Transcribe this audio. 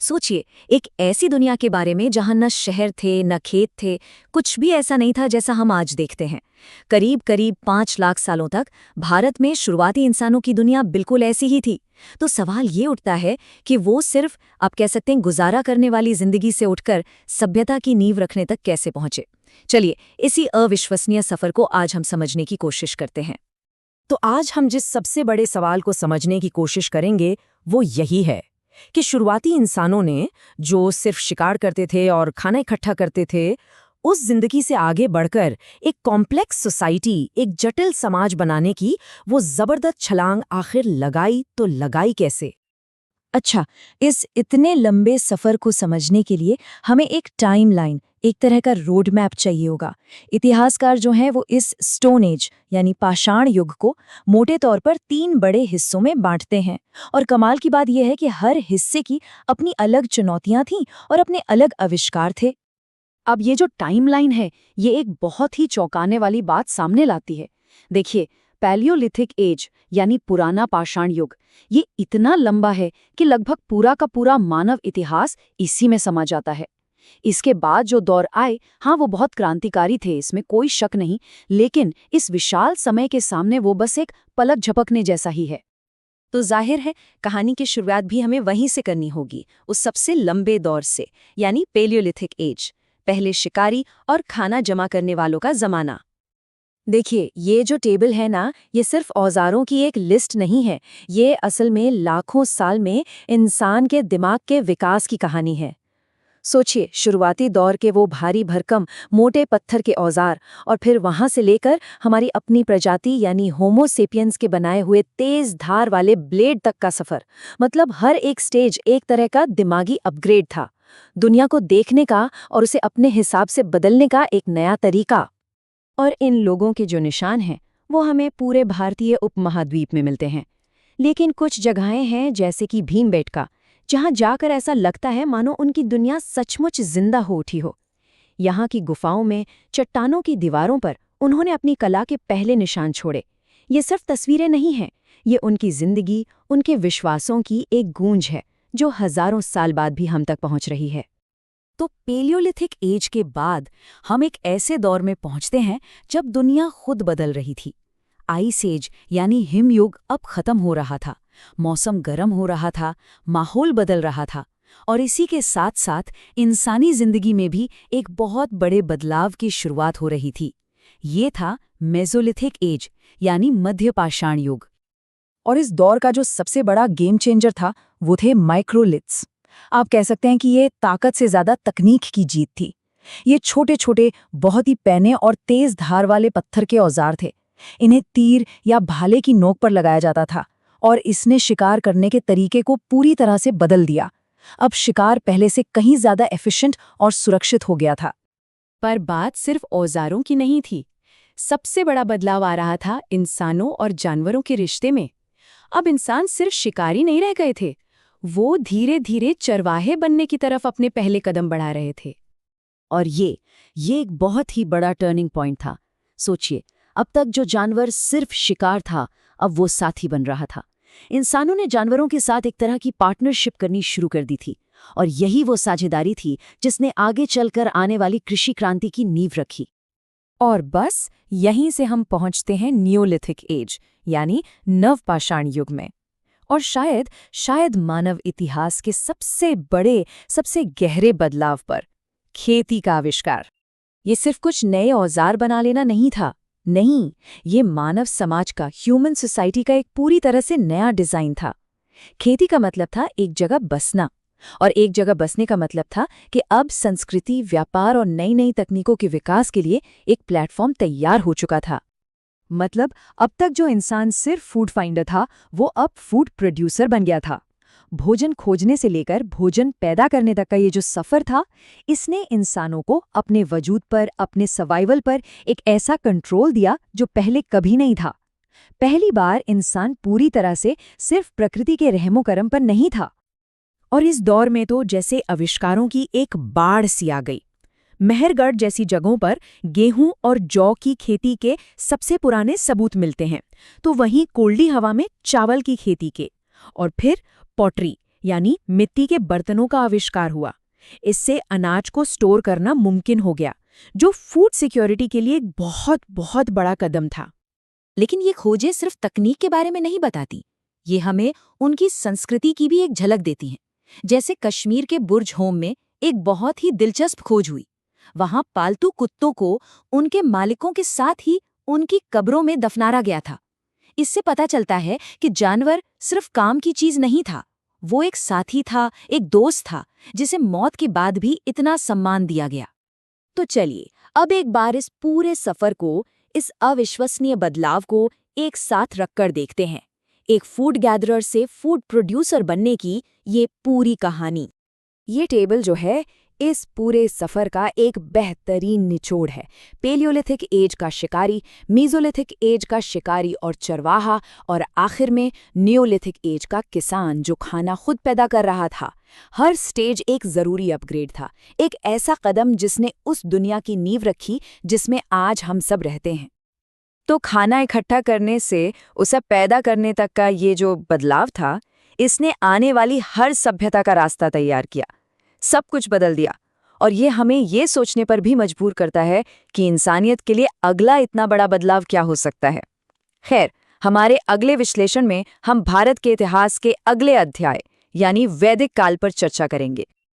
सोचिए, एक ऐसी दुनिया के बारे में जहां न शहर थे न खेत थे, कुछ भी ऐसा नहीं था जैसा हम आज देखते हैं। करीब करीब 5 लाख सालों तक भारत में शुरुआती इंसानों की दुनिया बिल्कुल ऐसी ही थी। तो सवाल ये उठता है कि वो सिर्फ आप कह सकते हैं गुजारा करने वाली जिंदगी से उठकर सभ्यता की नींव रखने तक कैसे पहुंचे। चलिए, इसी अविश्वसनीय सफर को आज हम समझने की कोशिश करते हैं। तो आज हम जिस सबसे बड़े सवाल को समझने की कोशिश करेंगे वो यही है कि शुरुआती इंसानों ने जो सिर्फ शिकार करते थे और खाना इकट्ठा करते थे, उस जिंदगी से आगे बढ़कर एक कॉम्प्लेक्स सोसाइटी, एक जटिल समाज बनाने की वो जबरदस्त छलांग आखिर लगाई तो लगाई कैसे। अच्छा, इस इतने लंबे सफर को समझने के लिए हमें एक टाइमलाइन, एक तरह का रोड मैप चाहिए होगा। इतिहासकार जो हैं वो इस स्टोन एज यानी पाषाण युग को मोटे तौर पर 3 बड़े हिस्सों में बांटते हैं। और कमाल की बात यह है कि हर हिस्से की अपनी अलग चुनौतियां थीं और अपने अलग आविष्कार थे। अब ये जो टाइमलाइन है, ये एक बहुत ही चौंकाने वाली बात सामने लाती है। देखिए, पैलियोलिथिक एज यानी पुराना पाषाण युग, ये इतना लंबा है कि लगभग पूरा का पूरा मानव इतिहास इसी में समा जाता है। इसके बाद जो दौर आए, हाँ, वो बहुत क्रांतिकारी थे, इसमें कोई शक नहीं, लेकिन इस विशाल समय के सामने वो बस एक पलक झपकने जैसा ही है। तो जाहिर है, कहानी की शुरुआत भी हमें वहीं से करनी होगी, उस सबसे लंबे दौर से, यानी पैलियोलिथिक एज, पहले शिकारी और खाना जमा करने वालों का जमाना। देखिए, ये जो टेबल है ना, ये सिर्फ औजारों की एक लिस्ट नहीं है, ये असल में लाखों साल में इंसान के दिमाग के विकास की कहानी है। सोचिए, शुरुआती दौर के वो भारी भरकम मोटे पत्थर के औजार, और फिर वहां से लेकर हमारी अपनी प्रजाति यानी होमो सेपियंस के बनाए हुए तेज धार वाले ब्लेड तक का सफर। मतलब हर एक स्टेज एक तरह का दिमागी अपग्रेड था, दुनिया को देखने का और उसे अपने हिसाब से बदलने का एक नया तरीका। और इन लोगों के जो निशान हैं वो हमें पूरे भारतीय उपमहाद्वीप में मिलते हैं। लेकिन कुछ जगहें हैं जैसे कि भीमबेटका, जहां जाकर ऐसा लगता है मानो उनकी दुनिया सचमुच जिंदा हो उठी हो। यहाँ की गुफाओं में चट्टानों की दीवारों पर उन्होंने अपनी कला के पहले निशान छोड़े। ये सिर्फ तस्वीरें नहीं हैं, ये उनकी जिंदगी, उनके विश्वासों की एक गूंज है जो हजारों साल बाद भी हम तक पहुंच रही है। तो पैलियोलिथिक एज के बाद हम एक ऐसे दौर में पहुंचते हैं जब दुनिया खुद बदल रही थी। आइस एज यानी हिमयुग अब खत्म हो रहा था, मौसम गर्म हो रहा था, माहौल बदल रहा था, और इसी के साथ साथ इंसानी जिंदगी में भी एक बहुत बड़े बदलाव की शुरुआत हो रही थी। ये था मेसोलिथिक एज यानी मध्य पाषाण युग। और इस दौर का जो सबसे बड़ा गेम चेंजर था वो थे माइक्रोलिथ्स। आप कह सकते हैं कि ये ताकत से ज्यादा तकनीक की जीत थी। ये छोटे छोटे, बहुत ही पैने और तेज धार वाले पत्थर के औजार थे। इन्हें तीर या भाले की नोक पर लगाया जाता था, और इसने शिकार करने के तरीके को पूरी तरह से बदल दिया। अब शिकार पहले से कहीं ज्यादा एफिशिएंट और सुरक्षित हो गया था। पर बात सिर्फ औजारों की नहीं थी। सबसे बड़ा बदलाव आ रहा था इंसानों और जानवरों के रिश्ते में। अब इंसान सिर्फ शिकारी नहीं रह गए थे, वो धीरे धीरे चरवाहे बनने की तरफ अपने पहले कदम बढ़ा रहे थे। और ये एक बहुत ही बड़ा टर्निंग पॉइंट था। सोचिए, अब तक जो जानवर सिर्फ शिकार था, अब वो साथी बन रहा था। इंसानों ने जानवरों के साथ एक तरह की पार्टनरशिप करनी शुरू कर दी थी, और यही वो साझेदारी थी जिसने आगे चलकर आने वाली कृषि क्रांति की नींव रखी। और बस यहीं से हम पहुंचते हैं नियोलिथिक एज यानी नवपाषाण युग में, और शायद मानव इतिहास के सबसे बड़े, सबसे गहरे बदलाव पर, खेती का आविष्कार। ये सिर्फ कुछ नए औजार बना लेना नहीं था, नहीं, ये मानव समाज का, ह्यूमन सोसाइटी का एक पूरी तरह से नया डिजाइन था। खेती का मतलब था एक जगह बसना, और एक जगह बसने का मतलब था कि अब संस्कृति, व्यापार और नई नई तकनीकों के विकास के लिए एक प्लेटफॉर्म तैयार हो चुका था। मतलब अब तक जो इंसान सिर्फ फूड फाइंडर था, वो अब फूड प्रोड्यूसर बन गया था। भोजन खोजने से लेकर भोजन पैदा करने तक का ये जो सफर था, इसने इंसानों को अपने वजूद पर, अपने सर्वाइवल पर एक ऐसा कंट्रोल दिया जो पहले कभी नहीं था। पहली बार इंसान पूरी तरह से सिर्फ प्रकृति के रहमो करम पर नहीं था। और इस दौर में तो जैसे आविष्कारों की एक बाढ़ सी आ गई। मेहरगढ़ जैसी जगहों पर गेहूं और जौ की खेती के सबसे पुराने सबूत मिलते हैं, तो वहीं कोल्डी हवा में चावल की खेती के, और फिर पॉटरी यानी मिट्टी के बर्तनों का आविष्कार हुआ। इससे अनाज को स्टोर करना मुमकिन हो गया, जो फूड सिक्योरिटी के लिए एक बहुत बहुत बड़ा कदम था। लेकिन ये खोजें सिर्फ तकनीक के बारे में नहीं बताती, ये हमें उनकी संस्कृति की भी एक झलक देती हैं। जैसे कश्मीर के बुर्ज होम में एक बहुत ही दिलचस्प खोज हुई। वहां पालतू कुत्तों को उनके मालिकों के साथ ही उनकी कब्रों में दफनाया गया था। इससे पता चलता है कि जानवर सिर्फ काम की चीज नहीं था, वो एक साथी था, एक दोस्त था, जिसे मौत के बाद भी इतना सम्मान दिया गया। तो चलिए अब एक बार इस पूरे सफर को, इस अविश्वसनीय बदलाव को एक साथ रखकर देखते हैं। एक फूड गैदरर से फूड प्रोड्यूसर बनने की ये पूरी कहानी। ये टेबल जो है इस पूरे सफर का एक बेहतरीन निचोड़ है। पेलियोलिथिक एज का शिकारी, मीजोलिथिक एज का शिकारी और चरवाहा, और आखिर में नियोलिथिक एज का किसान जो खाना खुद पैदा कर रहा था। हर स्टेज एक जरूरी अपग्रेड था, एक ऐसा कदम जिसने उस दुनिया की नींव रखी जिसमें आज हम सब रहते हैं। तो खाना इकट्ठा करने से उसे पैदा करने तक का ये जो बदलाव था, इसने आने वाली हर सभ्यता का रास्ता तैयार किया, सब कुछ बदल दिया। और ये हमें ये सोचने पर भी मजबूर करता है कि इंसानियत के लिए अगला इतना बड़ा बदलाव क्या हो सकता है। खैर, हमारे अगले विश्लेषण में हम भारत के इतिहास के अगले अध्याय यानी वैदिक काल पर चर्चा करेंगे।